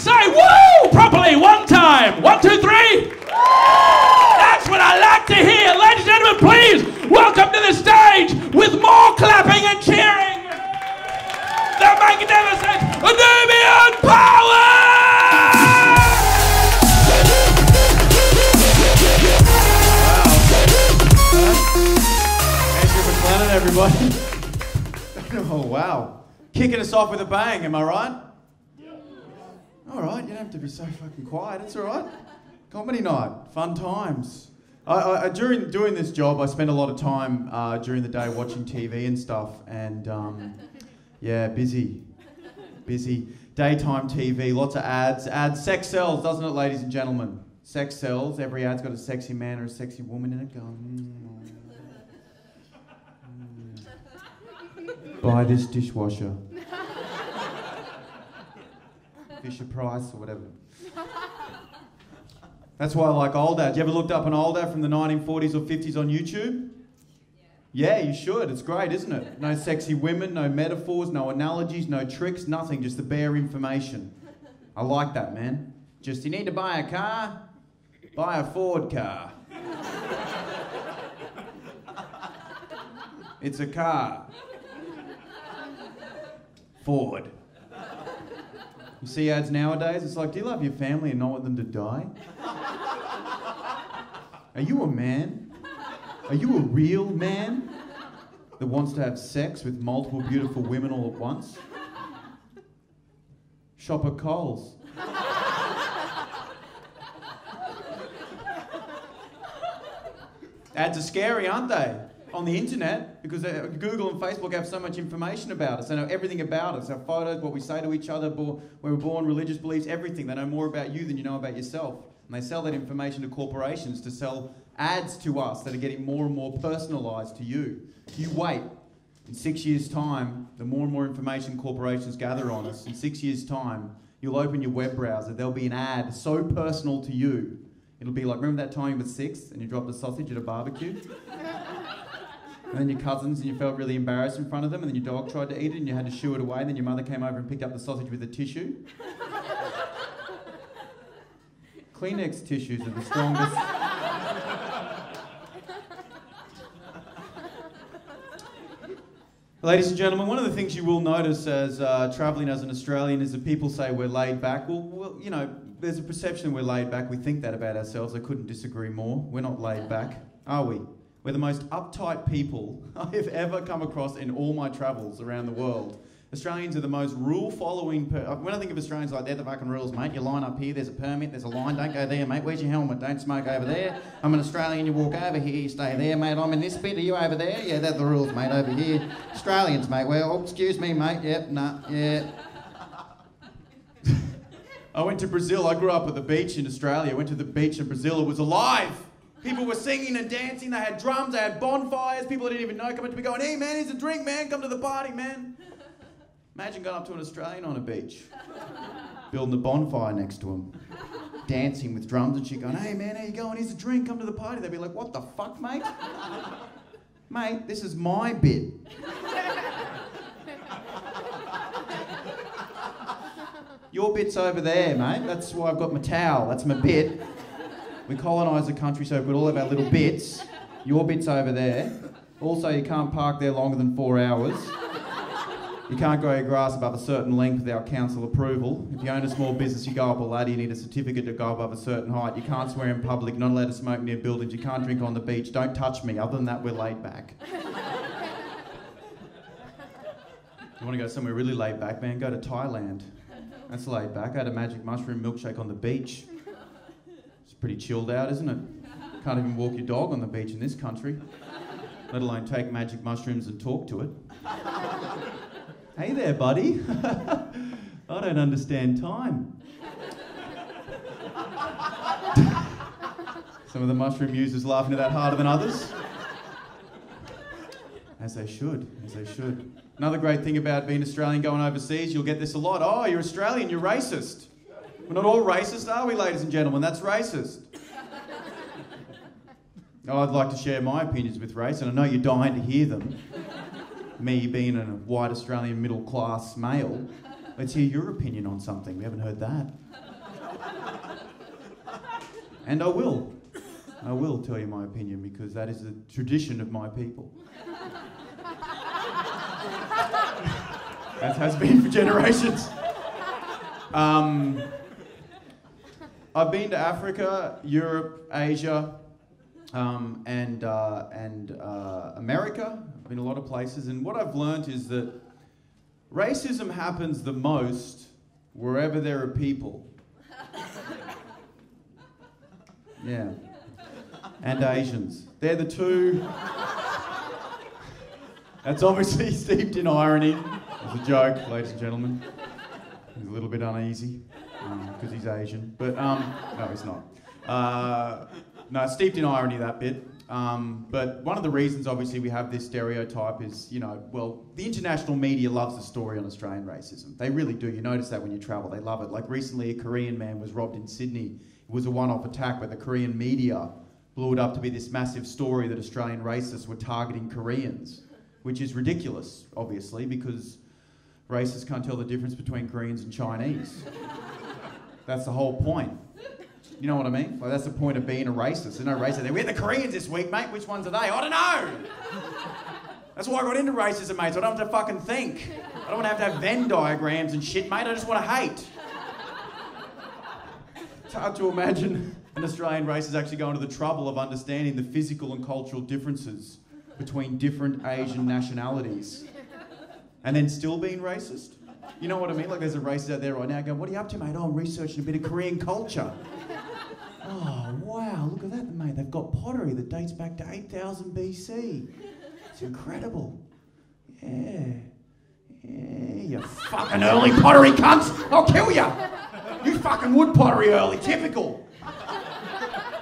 Say woo properly one time. 1, 2, 3. That's what I like to hear. Ladies and gentlemen, please welcome to the stage with more clapping and cheering, the magnificent Damien Power! Everybody. Oh, wow. Kicking us off with a bang, am I right? Yeah. All right, you don't have to be so fucking quiet. It's all right. Comedy night, fun times. During doing this job, I spend a lot of time during the day watching TV and stuff, and yeah, busy. Daytime TV, lots of ads. Sex sells, doesn't it, ladies and gentlemen? Sex sells. Every ad's got a sexy man or a sexy woman in it going, buy this dishwasher. Fisher Price or whatever. That's why I like old ads. You ever looked up an old ad from the 1940s or 50s on YouTube? Yeah, you should. It's great, isn't it? No sexy women, no metaphors, no analogies, no tricks, nothing. Just the bare information. I like that, man. Just, you need to buy a car? Buy a Ford car. It's a car. Ford. You see ads nowadays, it's like, do you love your family and not want them to die? Are you a man? Are you a real man that wants to have sex with multiple beautiful women all at once? Shop at Coles. Ads are scary, aren't they? On the internet, because Google and Facebook have so much information about us. They know everything about us, our photos, what we say to each other, where we're born, religious beliefs, everything. They know more about you than you know about yourself. And they sell that information to corporations to sell ads to us that are getting more and more personalised to you. You wait. In 6 years' time, the more and more information corporations gather on us, in 6 years' time, you'll open your web browser, there'll be an ad so personal to you. It'll be like, remember that time you were 6 and you dropped a sausage at a barbecue? And then your cousins, and you felt really embarrassed in front of them, and then your dog tried to eat it and you had to shoo it away, and then your mother came over and picked up the sausage with a tissue. Kleenex tissues are the strongest. Ladies and gentlemen, one of the things you will notice as travelling as an Australian is that people say we're laid back. Well, you know, there's a perception we're laid back. We think that about ourselves. I couldn't disagree more. We're not laid back, are we? We're the most uptight people I have ever come across in all my travels around the world. Australians are the most rule-following... When I think of Australians, like, they're the fucking rules, mate. You line up here, there's a permit, there's a line, don't go there, mate. Where's your helmet? Don't smoke over there. I'm an Australian, you walk over here, you stay there, mate. I'm in this bit, are you over there? Yeah, they're the rules, mate, over here. Australians, mate. Well, oh, excuse me, mate. Yep, nah, yeah. I went to Brazil. I grew up at the beach in Australia. I went to the beach in Brazil. It was alive. People were singing and dancing, they had drums, they had bonfires, people I didn't even know come up to me going, hey man, here's a drink, man, come to the party, man. Imagine going up to an Australian on a beach, building a bonfire next to him, dancing with drums and shit going, hey man, how you going, here's a drink, come to the party. They'd be like, what the fuck, mate? Mate, this is my bit. Your bit's over there, mate. That's why I've got my towel, that's my bit. We colonised the country so we've got all of our little bits. Your bit's over there. Also, you can't park there longer than 4 hours. You can't grow your grass above a certain length without council approval. If you own a small business, you go up a ladder, you need a certificate to go above a certain height. You can't swear in public, you're not allowed to smoke near buildings, you can't drink on the beach. Don't touch me. Other than that, we're laid back. You want to go somewhere really laid back, man? Go to Thailand. That's laid back. I had a magic mushroom milkshake on the beach. Pretty chilled out, isn't it? Can't even walk your dog on the beach in this country, let alone take magic mushrooms and talk to it. Hey there, buddy. I don't understand time. Some of the mushroom users laughing at that harder than others. As they should, as they should. Another great thing about being Australian going overseas, you'll get this a lot. Oh, you're Australian, you're racist. We're not all racist, are we, ladies and gentlemen? That's racist. Oh, I'd like to share my opinions with race, and I know you're dying to hear them. Me being a white Australian middle-class male, Let's hear your opinion on something. We haven't heard that. And I will. I will tell you my opinion because that is the tradition of my people. As has been for generations. I've been to Africa, Europe, Asia, and America. I've been a lot of places, and what I've learned is that racism happens the most wherever there are people. Yeah. And Asians. They're the two. That's obviously steeped in irony. It's a joke, ladies and gentlemen. He's a little bit uneasy because he's Asian, but no, he's not. No, steeped in irony, that bit. But one of the reasons, obviously, we have this stereotype is, you know, well, the international media loves the story on Australian racism. They really do. You notice that when you travel. They love it. Like recently, a Korean man was robbed in Sydney. It was a one-off attack, but the Korean media blew it up to be this massive story that Australian racists were targeting Koreans, which is ridiculous, obviously, because racists can't tell the difference between Koreans and Chinese. That's the whole point. You know what I mean? Like, that's the point of being a racist. There's no racist there. We're the Koreans this week, mate. Which ones are they? I don't know. That's why I got into racism, mate, so I don't have to fucking think. I don't want to have Venn diagrams and shit, mate. I just want to hate. It's hard to imagine an Australian racist actually going to the trouble of understanding the physical and cultural differences between different Asian nationalities and then still being racist. You know what I mean? Like, there's a racist out there right now going, what are you up to, mate? Oh, I'm researching a bit of Korean culture. Oh, wow, look at that, mate. They've got pottery that dates back to 8,000 BC. It's incredible. Yeah. Yeah, you fucking early pottery cunts. I'll kill you. You fucking wood pottery early. Typical.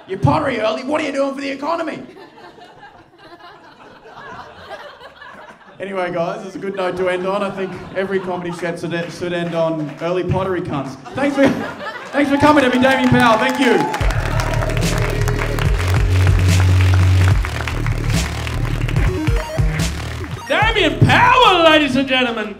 You pottery early. What are you doing for the economy? Anyway, guys, it's a good note to end on. I think every comedy set should end on early pottery cunts. Thanks for coming to me, Damien Powell. Thank you. Damien Powell, ladies and gentlemen.